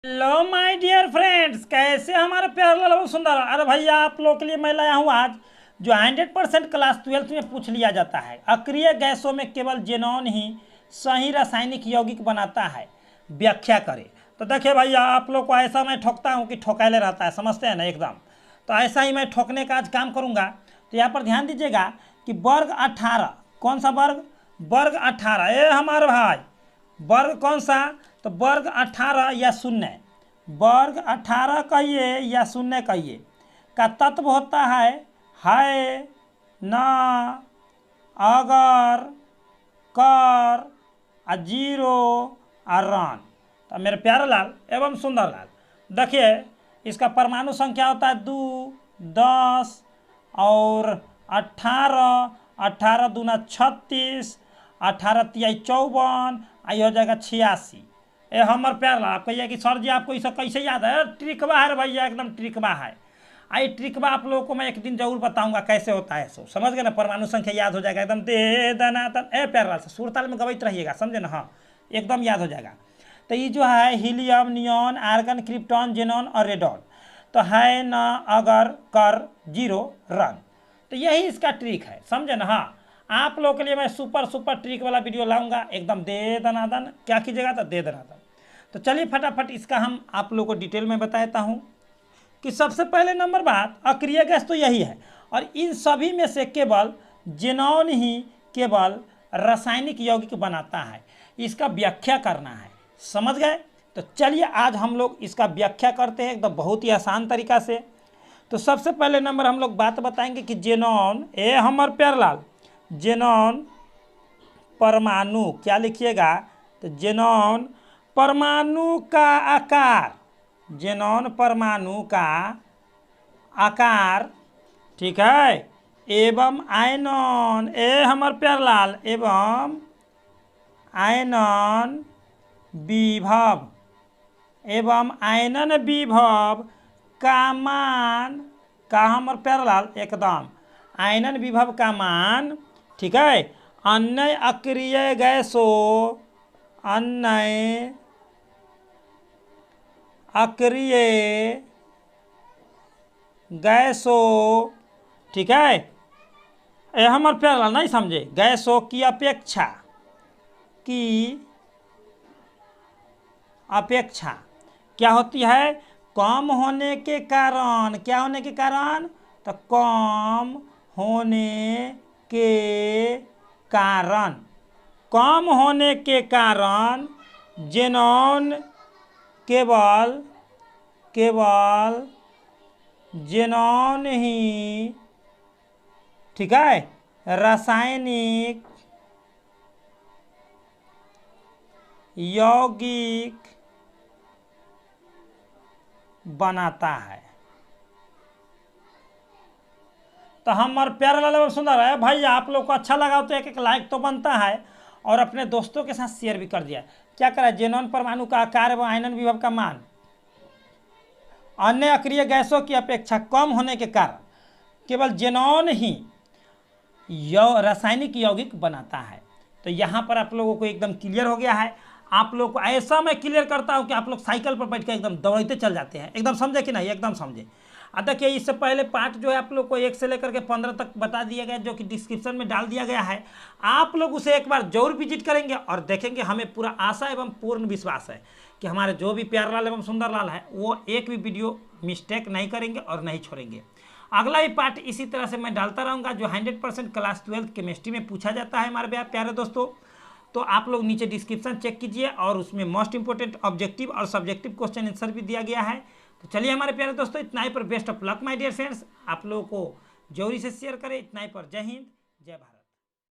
Hello my dear friends, कैसे हमारे प्यारे लाल सुंदर। अरे भैया, आप लोग के लिए मैं लाया हूँ आज जो 100% क्लास 12th में पूछ लिया जाता है। अक्रिय गैसों में केवल जेनॉन ही सही रासायनिक यौगिक बनाता है, व्याख्या करें। तो देखिए भैया, आप लोग को ऐसा मैं ठोकता हूँ कि ठोकाले रहता है, समझते हैं ना एकदम। तो ऐसा ही मैं ठोकने का आज काम करूँगा। तो यहाँ पर ध्यान दीजिएगा कि वर्ग 18, कौन सा वर्ग? वर्ग 18। ये हमारे भाई वर्ग कौन सा? तो वर्ग 18 या शून्य, वर्ग 18 कहिए या शून्य कहिए, का तत्व होता है ना, अगर, कर, जीरो और रन। तो मेरे प्यारे लाल एवं सुंदर लाल, देखिए इसका परमाणु संख्या होता है 2, 10 और 18, 18 दूना 36, 18 तिहाई 54, आई हो जाएगा 86। ये हमारे प्यार लाल, आप कहिए कि सर जी आपको इसे कैसे याद है? ट्रिकबा है भैया, एकदम ट्रिकबा है। आई ट्रिकबा आप लोगों को मैं एक दिन जरूर बताऊंगा कैसे होता है। सो समझ गए ना, परमाणु संख्या याद हो जाएगा एकदम। दे दनादन ए प्यार लाल से सुरताल में गवाइत रहिएगा, समझे ना? हाँ, एकदम याद हो जाएगा। तो ये जो है helium, neon, argon, krypton, xenon और रेडॉन, तो है ना, अगर, कर, जीरो, रन। तो यही इसका ट्रिक है, समझे ना? हाँ, आप लोगों के लिए मैं सुपर ट्रिक वाला वीडियो लाऊंगा एकदम। दे दनादन क्या कीजिएगा? तो दे दनादन। तो चलिए फटाफट इसका हम आप लोगों को डिटेल में बताता हूँ कि सबसे पहले नंबर बात, अक्रिय गैस तो यही है और इन सभी में से केवल जेनॉन ही केवल रासायनिक यौगिक बनाता है। इसका व्याख्या करना है, समझ गए? तो चलिए आज हम लोग इसका व्याख्या करते हैं एकदम बहुत ही आसान तरीका से। तो सबसे पहले नंबर हम लोग बात बताएंगे कि जेनॉन, ए हमर प्यार लाल, जेनॉन परमाणु, क्या लिखिएगा? तो जेनॉन परमाणु का आकार, जेनॉन परमाणु का आकार, ठीक है, एवं आयनन, ए हमर प्यार लाल, एवं आयनन विभव, एवं आयनन विभव का मान, का हमर प्यार लाल एकदम आयनन विभव का मान, ठीक है, अन्य अक्रिय गैसों, अन्य अक्रिय गैसों, ठीक है, ये हमारे प्यार लाल नहीं समझे, गैसों की अपेक्षा, की अपेक्षा क्या होती है? कम होने के कारण, क्या होने के कारण? तो कम होने के कारण, कम होने के कारण जेनॉन केवल जेनॉन ही, ठीक है, रासायनिक यौगिक बनाता है। तो हमारे प्यारे लाल सुंदर है भाई, आप लोग को अच्छा लगा तो एक लाइक तो बनता है और अपने दोस्तों के साथ शेयर भी कर दिया। क्या करा? जेनॉन परमाणु का आकार एवं आयनन विभव का मान अन्य अक्रिय गैसों की अपेक्षा कम होने के कारण केवल जेनॉन ही रासायनिक यौगिक बनाता है। तो यहाँ पर आप लोगों को एकदम क्लियर हो गया है। आप लोग को ऐसा मैं क्लियर करता हूँ कि आप लोग साइकिल पर बैठ के एकदम दौड़ते चल जाते हैं। एकदम समझे कि नहीं? एकदम समझे। देखिए इससे पहले पार्ट जो है आप लोग को 1 से लेकर के 15 तक बता दिया गया, जो कि डिस्क्रिप्शन में डाल दिया गया है। आप लोग उसे एक बार जरूर विजिट करेंगे और देखेंगे। हमें पूरा आशा एवं पूर्ण विश्वास है कि हमारे जो भी प्यार लाल एवं सुंदर लाल है वो एक भी वीडियो मिस्टेक नहीं करेंगे और नहीं छोड़ेंगे। अगला ही पार्ट इसी तरह से मैं डालता रहूँगा जो 100% क्लास 12th केमिस्ट्री में पूछा जाता है हमारे प्यारे दोस्तों। तो आप लोग नीचे डिस्क्रिप्शन चेक कीजिए और उसमें मोस्ट इंपोर्टेंट ऑब्जेक्टिव और सब्जेक्टिव क्वेश्चन आंसर भी दिया गया है। तो चलिए हमारे प्यारे दोस्तों, इतना ही पर best of luck my dear friends. आप लोगों को जरूरी से शेयर करें। इतना ही पर जय हिंद, जय भारत।